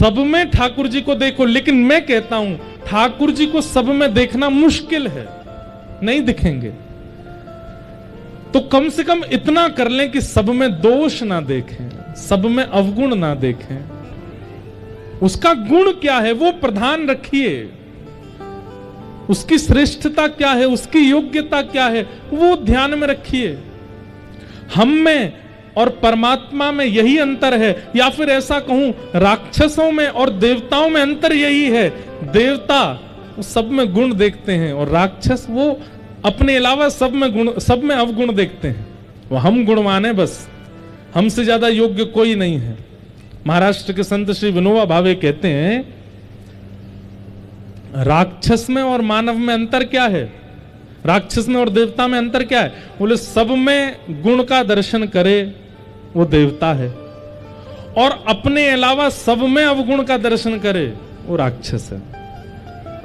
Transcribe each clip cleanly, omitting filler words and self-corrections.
सब में ठाकुर जी को देखो, लेकिन मैं कहता हूं ठाकुर जी को सब में देखना मुश्किल है, नहीं दिखेंगे। तो कम से कम इतना कर लें कि सब में दोष ना देखें, सब में अवगुण ना देखें। उसका गुण क्या है वो प्रधान रखिए, उसकी श्रेष्ठता क्या है, उसकी योग्यता क्या है वो ध्यान में रखिए। हम में और परमात्मा में यही अंतर है, या फिर ऐसा कहूं राक्षसों में और देवताओं में अंतर यही है। देवता सब में गुण देखते हैं और राक्षस वो अपने अलावा सब में अवगुण देखते हैं। वो हम गुणवान हैं, बस हमसे ज्यादा योग्य कोई नहीं है। महाराष्ट्र के संत श्री विनोबा भावे कहते हैं राक्षस में और मानव में अंतर क्या है, राक्षस में और देवता में अंतर क्या है? बोले सब में गुण का दर्शन करे वो देवता है, और अपने अलावा सब में अवगुण का दर्शन करे वो राक्षस है।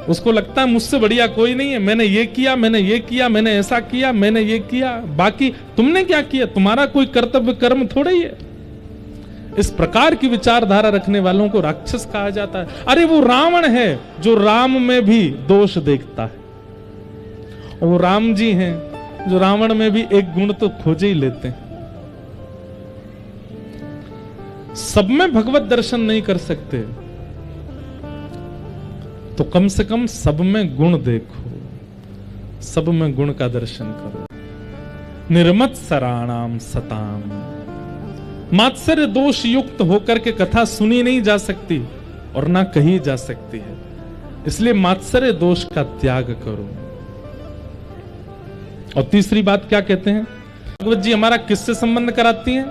उसको लगता है मुझसे बढ़िया कोई नहीं है, मैंने ये किया, मैंने ये किया, मैंने ऐसा किया, मैंने ये किया, बाकी तुमने क्या किया, तुम्हारा कोई कर्तव्य कर्म थोड़ा ही है। इस प्रकार की विचारधारा रखने वालों को राक्षस कहा जाता है। अरे वो रावण है जो राम में भी दोष देखता है, और वो राम जी हैं जो रावण में भी एक गुण तो खोजे ही लेते हैं। सब में भगवत दर्शन नहीं कर सकते तो कम से कम सब में गुण देखो, सब में गुण का दर्शन करो। निर्मत्सराणाम सताम, मात्सर्य दोष युक्त होकर के कथा सुनी नहीं जा सकती और ना कही जा सकती है, इसलिए मात्सर्य दोष का त्याग करो। और तीसरी बात क्या कहते हैं भगवत जी, हमारा किससे संबंध कराती हैं?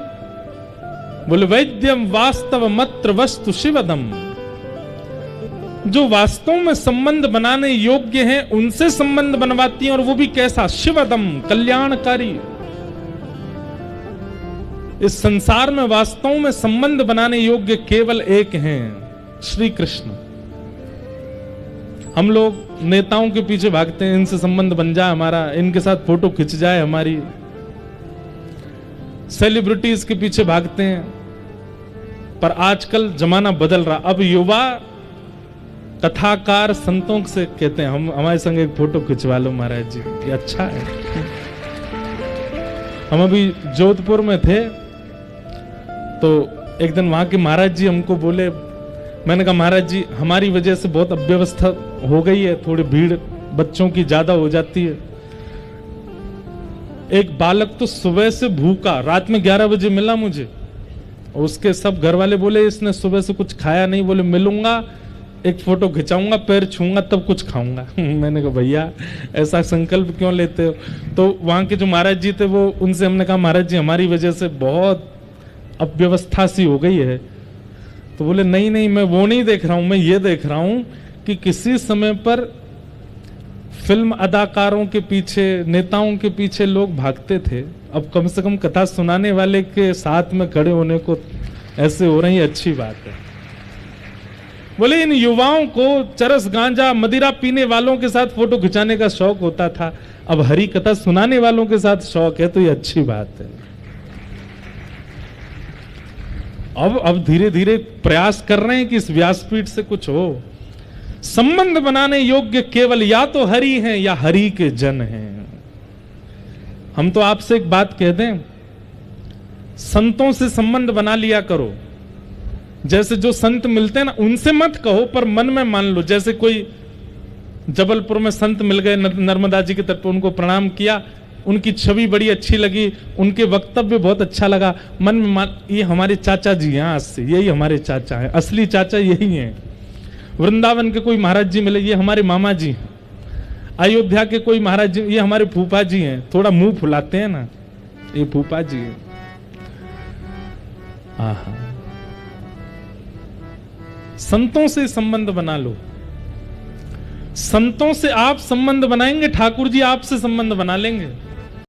बोले वैद्यम वास्तव मत्र वस्तु शिवदम, जो वास्तव में संबंध बनाने योग्य हैं उनसे संबंध बनवाती हैं, और वो भी कैसा? शिवदम, कल्याणकारी। इस संसार में वास्तव में संबंध बनाने योग्य केवल एक हैं, श्री कृष्ण। हम लोग नेताओं के पीछे भागते हैं, इनसे संबंध बन जाए हमारा, इनके साथ फोटो खिंच जाए हमारी, सेलिब्रिटीज के पीछे भागते हैं। पर आजकल जमाना बदल रहा, अब युवा कथाकार संतों से कहते हैं हम हमारे संग एक फोटो खिंचवा लो महाराज जी, ये अच्छा है। हम अभी जोधपुर में थे तो एक दिन वहां के महाराज जी हमको बोले, मैंने कहा महाराज जी हमारी वजह से बहुत अव्यवस्था हो गई है, थोड़ी भीड़ बच्चों की ज्यादा हो जाती है। एक बालक तो सुबह से भूखा, रात में 11 बजे मिला मुझे, और उसके सब घर वाले बोले इसने सुबह से कुछ खाया नहीं, बोले मिलूंगा एक फोटो खिंचाऊंगा, पैर छूंगा तब कुछ खाऊंगा। मैंने कहा भैया ऐसा संकल्प क्यों लेते हो? तो वहां के जो महाराज जी थे वो, उनसे हमने कहा महाराज जी हमारी वजह से बहुत अव्यवस्था सी हो गई है। तो बोले नहीं नहीं, मैं वो नहीं देख रहा हूं, मैं ये देख रहा हूं कि किसी समय पर फिल्म अदाकारों के पीछे, नेताओं के पीछे लोग भागते थे, अब कम से कम कथा सुनाने वाले के साथ में खड़े होने को ऐसे हो रही है, अच्छी बात है। बोले इन युवाओं को चरस गांजा मदिरा पीने वालों के साथ फोटो खिंचाने का शौक होता था, अब हरी कथा सुनाने वालों के साथ शौक है, तो ये अच्छी बात है। अब धीरे धीरे प्रयास कर रहे हैं कि इस व्यासपीठ से कुछ हो। संबंध बनाने योग्य केवल या तो हरि हैं या हरि के जन हैं। हम तो आपसे एक बात कह दें, संतों से संबंध बना लिया करो। जैसे जो संत मिलते हैं ना, उनसे मत कहो पर मन में मान लो। जैसे कोई जबलपुर में संत मिल गए नर्मदा जी के तट पर, उनको प्रणाम किया, उनकी छवि बड़ी अच्छी लगी, उनके वक्तव्य बहुत अच्छा लगा, मन में मान, ये हमारे चाचा जी हैं, आज से यही हमारे चाचा हैं, असली चाचा यही हैं। वृंदावन के कोई महाराज जी मिले, ये हमारे मामा जी हैं। अयोध्या के कोई महाराज जी, ये हमारे फूफा जी हैं। थोड़ा मुंह फुलाते हैं ना, ये फूफा जी हैं। आहा, संतों से संबंध बना लो। संतों से आप संबंध बनाएंगे, ठाकुर जी आपसे संबंध बना लेंगे।